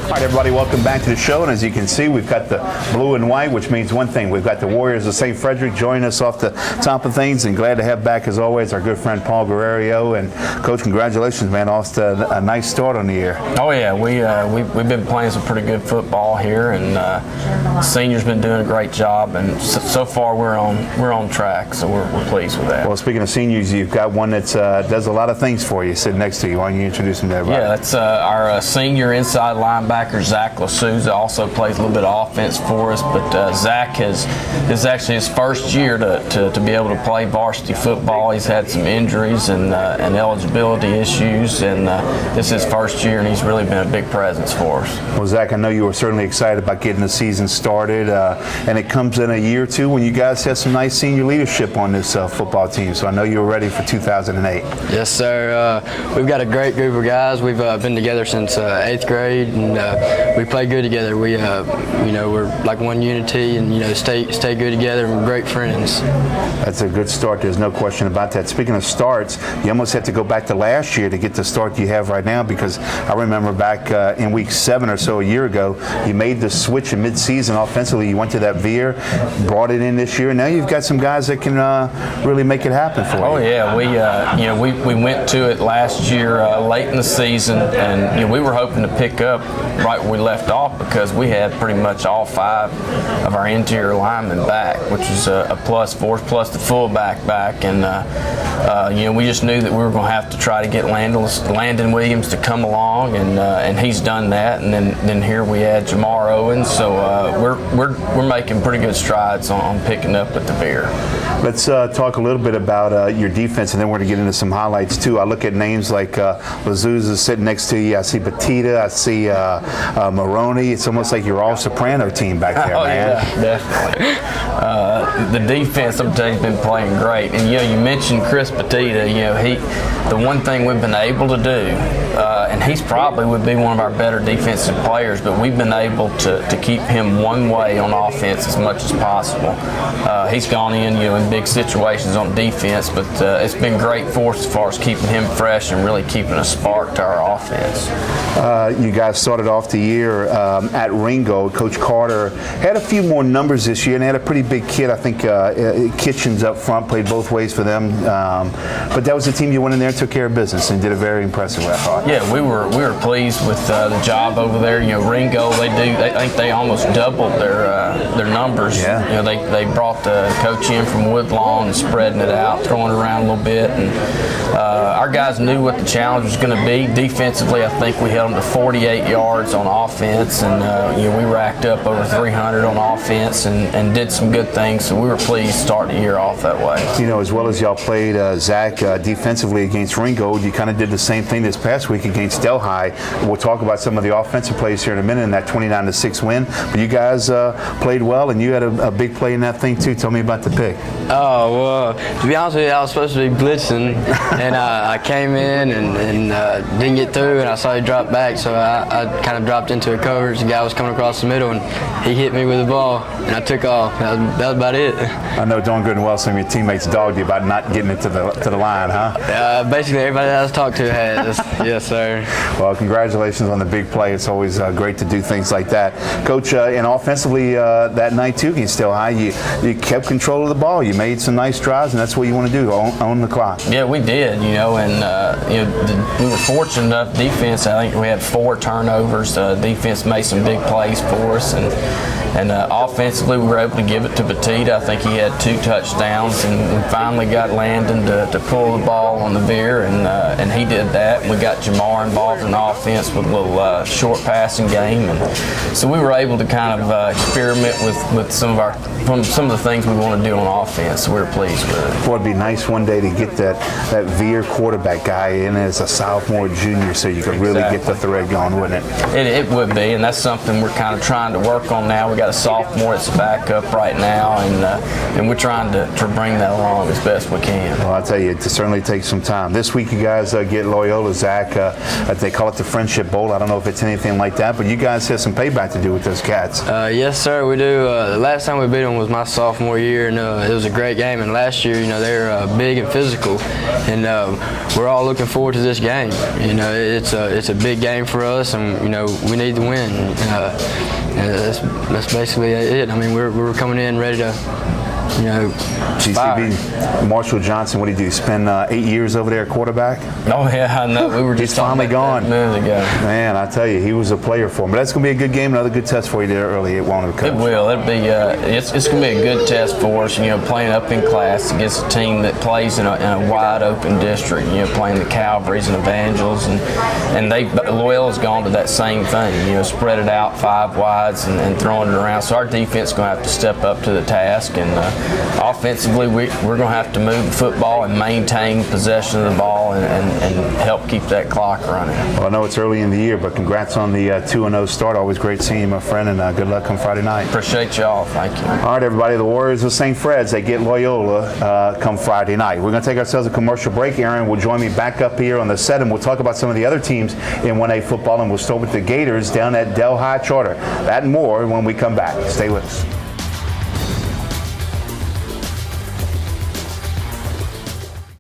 All right, everybody, welcome back to the show. And as you can see, we've got the blue and white, which means one thing. We've got the Warriors of St. Frederick joining us off the top of things, and glad to have back, as always, our good friend Paul Guerrero. And Coach, congratulations, man, off to a nice start on the year. Oh yeah, we've been playing some pretty good football here, and seniors been doing a great job, and so far we're on track, so we're pleased with that. Well, speaking of seniors, you've got one that does a lot of things for you sitting next to you. Why don't you introduce him to everybody? Yeah, that's our senior inside linebacker, Zach LaSouza, also plays a little bit of offense for us, but Zach is actually his first year to be able to play varsity football. He's had some injuries and eligibility issues, and this is his first year, and he's really been a big presence for us. Well, Zach, I know you were certainly excited about getting the season started, and it comes in a year or two when you guys have some nice senior leadership on this football team, so I know you were ready for 2008. Yes, sir. We've got a great group of guys. We've been together since 8th grade, and we play good together. We, we're like one unity, and stay good together, and we're great friends. That's a good start. There's no question about that. Speaking of starts, you almost had to go back to last year to get the start you have right now, because I remember back in week 7 or so a year ago, you made the switch in mid-season offensively. You went to that veer, brought it in this year, and now you've got some guys that can really make it happen for you. Oh yeah, we went to it last year late in the season, and we were hoping to pick up right where we left off, because we had pretty much all 5 of our interior linemen back, which was a plus for us, plus the fullback back, and we just knew that we were going to have to try to get Landon Williams to come along, and he's done that, and then here we add Jamar Owens, so we're making pretty good strides on picking up at the veer. Let's talk a little bit about your defense, and then we're going to get into some highlights too. I look at names like LaZouza sitting next to you. I see Batita. I see Maroney. It's almost like you're all soprano team back there, man. Yeah, definitely. The defense, I'm telling you, has been playing great. And you mentioned Chris Batita. The one thing we've been able to do, and he's probably would be one of our better defensive players, but we've been able to keep him one way on offense as much as possible. He's gone in, in big situations on defense, but it's been great for us as far as keeping him fresh and really keeping a spark to our offense. You guys started off the year at Ringo. Coach Carter had a few more numbers this year, and they had a pretty big kid. I think Kitchens up front played both ways for them, but that was the team you went in there and took care of business and did it very impressively, I thought. Yeah, we were pleased with the job over there. Ringo, I think they almost doubled their numbers. Yeah. They brought the coach in from Woodlawn and spreading it out, throwing it around a little bit, and our guys knew what the challenge was going to be. Defensively, I think we held them to 48 yards on offense, and we racked up over 300 on offense and did some good things, so we were pleased starting the year off that way. As well as y'all played Zach defensively against Ringo, you kind of did the same thing this past week against Delhi. We'll talk about some of the offensive plays here in a minute in that 29-6 win, but you guys played well, and you had a big play in that thing too. Tell me about the pick. Oh, well, to be honest with you, I was supposed to be blitzing, and I came in and didn't get through, and I saw he drop back, so I kind of dropped into a coverage. The guy was coming across the middle, and he hit me with the ball, and I took off. That was about it. I know darn good and well some of your teammates dogged you about not getting it to the line, huh? Basically, everybody that I've talked to has. Yes, sir. Well, congratulations on the big play. It's always great to do things like that. Coach, and offensively that night too against Delhi, you kept control of the ball. You made some nice drives, and that's what you want to do, own the clock. Yeah, we did, and we were fortunate enough defense. I think we had 4 turnovers. Defense made some big plays for us, and offensively we were able to give it to Batita. I think he had 2 touchdowns, and we finally got Landon to pull the ball on the veer, and he did that. And we got Jamar involved in offense with a little short passing game, and so we were able to kind of experiment with some of the things we want to do on offense. So we were pleased with it. Boy, it'd be nice one day to get that veer quarterback guy in as a sophomore, junior, so you could really get the thread going, wouldn't it? It would be, and that's something we're kind of trying to work on now. We got a sophomore that's a backup right now, and we're trying to bring that along as best we can. Well, I'll tell you, it certainly takes some time. This week you guys get Loyola, Zach. They call it the Friendship Bowl. I don't know if it's anything like that, but you guys have some payback to do with those cats. Yes, sir, we do. The last time we beat them was my sophomore year, and it was a great game. And last year, they're big and physical, and we're all looking forward to this game. It's a big game for us, and we need to win. That's basically it. I mean, we're coming in ready to. GCB, Marshall Johnson, what did he do? Spend 8 years over there at quarterback? Oh, yeah, I know. We were just He's finally gone. A minute ago. Man, I tell you, he was a player for him. But that's going to be a good game, another good test for you there early at Walnut Coach. It will. It'll be. It's going to be a good test for us. Playing up in class against a team that plays in a wide open district. Playing the Calvaries and Evangels, and Loyola's gone to that same thing. Spread it out 5 wides and throwing it around. So our defense is going to have to step up to the task, and offensively we're going to have to move the football and maintain possession of the ball and help keep that clock running. Well, I know it's early in the year, but congrats on the 2-0 start. Always great seeing you, my friend, and good luck on Friday night. Appreciate y'all. Thank you. All right, everybody. The Warriors of St. Fred's, they get Loyola come Friday night. We're going to take ourselves a commercial break. Aaron will join me back up here on the set, and we'll talk about some of the other teams in 1A football, and we'll start with the Gators down at Delhi Charter. That and more when we come back. Stay with us.